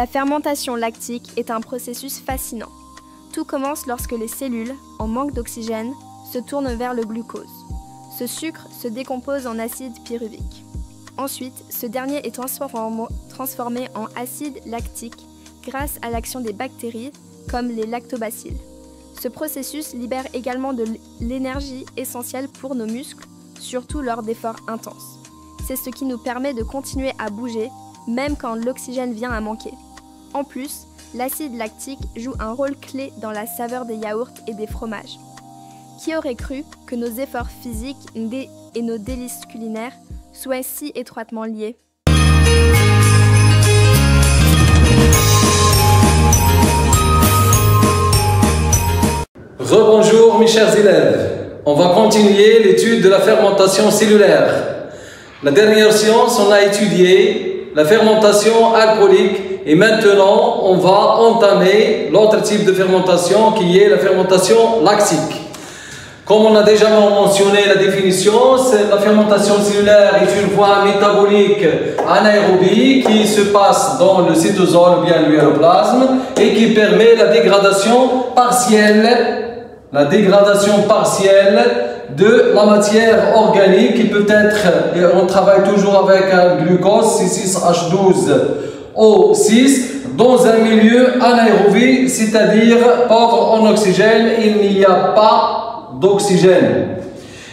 La fermentation lactique est un processus fascinant. Tout commence lorsque les cellules, en manque d'oxygène, se tournent vers le glucose. Ce sucre se décompose en acide pyruvique. Ensuite, ce dernier est transformé en acide lactique grâce à l'action des bactéries comme les lactobacilles. Ce processus libère également de l'énergie essentielle pour nos muscles, surtout lors d'efforts intenses. C'est ce qui nous permet de continuer à bouger, même quand l'oxygène vient à manquer. En plus, l'acide lactique joue un rôle clé dans la saveur des yaourts et des fromages. Qui aurait cru que nos efforts physiques et nos délices culinaires soient si étroitement liés ? Rebonjour mes chers élèves, on va continuer l'étude de la fermentation cellulaire. La dernière séance, on a étudié la fermentation alcoolique et maintenant on va entamer l'autre type de fermentation qui est la fermentation lactique. Comme on a déjà mentionné la définition, la fermentation cellulaire est une voie métabolique anaérobie qui se passe dans le cytosol ou bien l'uréoplasme et qui permet la dégradation partielle de la matière organique qui peut être, on travaille toujours avec un glucose C6H12O6 dans un milieu anaérobie, c'est-à-dire pauvre en oxygène, il n'y a pas d'oxygène.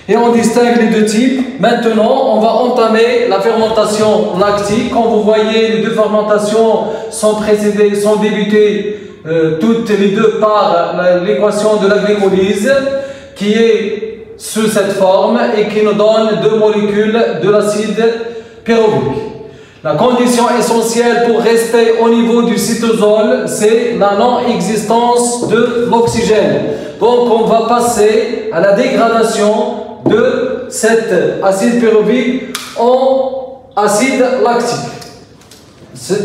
Et on distingue les deux types. Maintenant, on va entamer la fermentation lactique. Comme vous voyez, les deux fermentations sont débutées toutes les deux par l'équation de la glycolyse qui est sous cette forme et qui nous donne deux molécules de l'acide pyruvique. La condition essentielle pour rester au niveau du cytosol, c'est la non-existence de l'oxygène. Donc on va passer à la dégradation de cet acide pyruvique en acide lactique.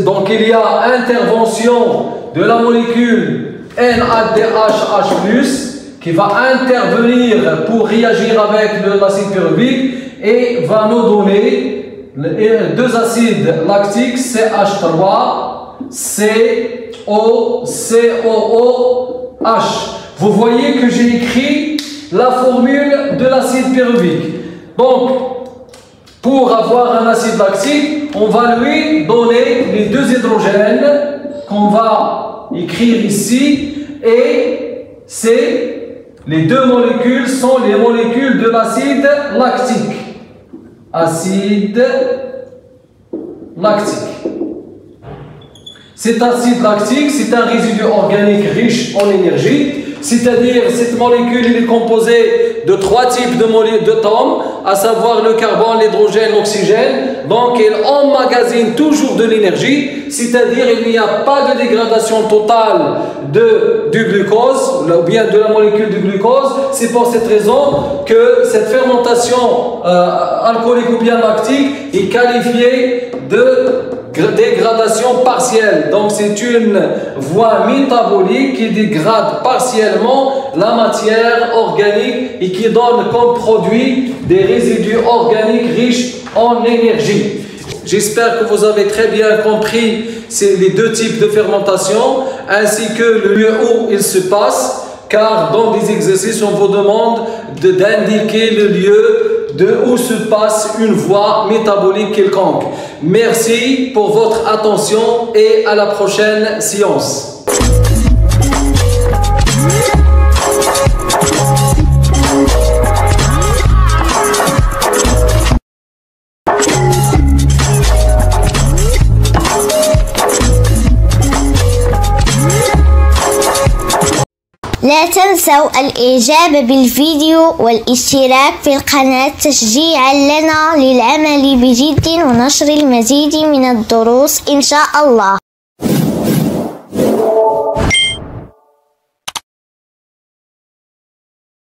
Donc il y a intervention de la molécule NADH+ qui va intervenir pour réagir avec l'acide pyruvique et va nous donner deux acides lactiques CH3COOH. Vous voyez que j'ai écrit la formule de l'acide pyruvique. Donc, pour avoir un acide lactique, on va lui donner les deux hydrogènes qu'on va écrire ici et les deux molécules sont les molécules de l'acide lactique. Acide lactique. Cet acide lactique, c'est un résidu organique riche en énergie, c'est-à-dire cette molécule est composée de trois types d'atomes, à savoir le carbone, l'hydrogène, l'oxygène. Donc elle emmagasine toujours de l'énergie, c'est-à-dire il n'y a pas de dégradation totale du glucose, ou bien de la molécule du glucose. C'est pour cette raison que cette fermentation alcoolique ou bien lactique est qualifiée de dégradation partielle. Donc c'est une voie métabolique qui dégrade partiellement la matière organique et qui donne comme produit des résidus organiques riches en énergie. J'espère que vous avez très bien compris les deux types de fermentation ainsi que le lieu où il se passe, car dans des exercices on vous demande d'indiquer le lieu où se passe une voie métabolique quelconque. Merci pour votre attention et à la prochaine séance. لا تنسوا الإعجاب بالفيديو والاشتراك في القناة تشجيعا لنا للعمل بجد ونشر المزيد من الدروس إن شاء الله.